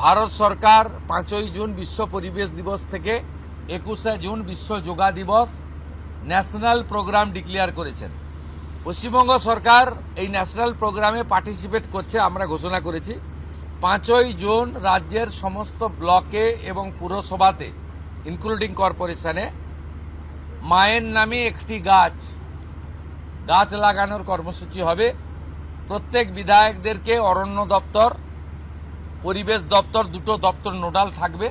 ভারত সরকার 5ই June বিশ্ব পরিবেশ দিবস থেকে 21শে জুন বিশ্ব যোগা দিবস ন্যাশনাল প্রোগ্রাম ডিক্লেয়ার করেছেন। পশ্চিমবঙ্গ সরকার এই ন্যাশনাল প্রোগ্রামে পার্টিসিপেট করছে, আমরা ঘোষণা করেছি। 5ই জুন রাজ্যের সমস্ত ব্লকে এবং পুরসভাতে ইনক্লুডিং কর্পোরেশনে মায়ের নামে একটি গাছ লাগানোর কর্মসূচি হবে। প্রত্যেক বিধায়কদেরকে অরণ্য দপ্তর, পরিবেশ দপ্তর, দুটো দপ্তর নোডাল থাকবে।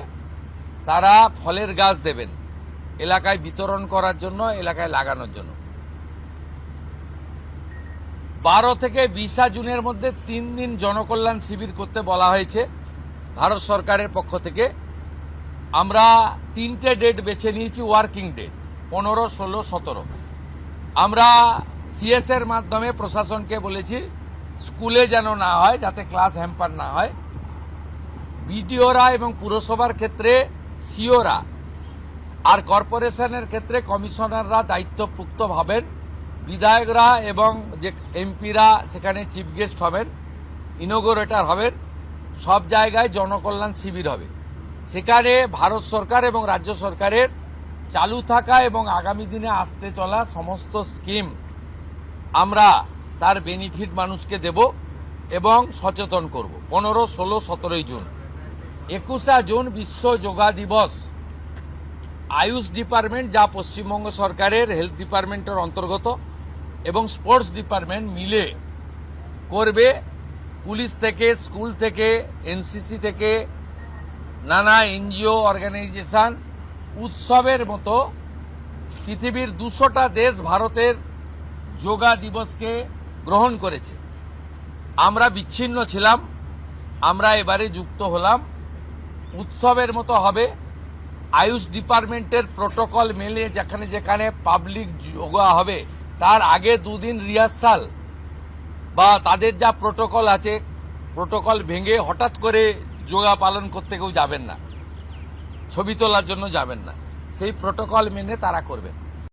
তারা ফলের গাছ দেবেন এলাকায় বিতরণ করার জন্য, এলাকায় লাগানোর জন্য। 12 থেকে 20 জুনের মধ্যে 3 দিন জনকল্যাণ শিবির করতে বলা হয়েছে ভারত সরকারের পক্ষ থেকে। আমরা 3টে ডেট বেছে নিয়েছি, ওয়ার্কিং ডেট 15, 16, 17। আমরা সিএস এর মাধ্যমে প্রশাসনকে বলেছি স্কুলে যেন না হয়, যাতে ক্লাস হ্যাম্পার না হয়। বিডিওরা এবং পুরসভার ক্ষেত্রে সিওরা আর কর্পোরেশনের ক্ষেত্রে কমিশনাররা দায়িত্বপ্রাপ্ত হবেন। বিধায়করা এবং যে এমপিরা সেখানে চিফ গেস্ট হবেন, ইনোগোরেটর হবেন। সব জায়গায় জনকল্যাণ শিবির হবে। সেখানে ভারত সরকার এবং রাজ্য সরকারের চালু থাকা এবং আগামী দিনে আসতে চলা সমস্ত স্কিম আমরা তার বেনিফিট মানুষকে দেব এবং সচেতন করব। 15, 16, 17 জুন। 21শে জুন বিশ্ব যোগা দিবস আয়ুষ ডিপার্টমেন্ট, যা পশ্চিমবঙ্গ সরকারের হেলথ ডিপার্টমেন্টের অন্তর্গত, এবং স্পোর্টস ডিপার্টমেন্ট মিলে করবে। পুলিশ থেকে, স্কুল থেকে, এনসিসি থেকে, নানা এনজিও অর্গানাইজেশন, উৎসবের মতো পৃথিবীর 200টা দেশ ভারতের যোগা দিবসকে গ্রহণ করেছে। আমরা বিচ্ছিন্ন ছিলাম, আমরা এবারে যুক্ত হলাম। উৎসবের মতো হবে। আয়ুষ ডিপার্টমেন্টের প্রোটোকল মেলে যেখানে যেখানে পাবলিক যোগা হবে তার আগে 2 দিন রিহার্সাল বা তাদের যা প্রোটোকল আছে, প্রোটোকল ভেঙে হঠাৎ করে যোগা পালন করতে কেউ যাবেন না, ছবি তোলার জন্য যাবেন না। সেই প্রোটোকল মেনে তারা করবেন।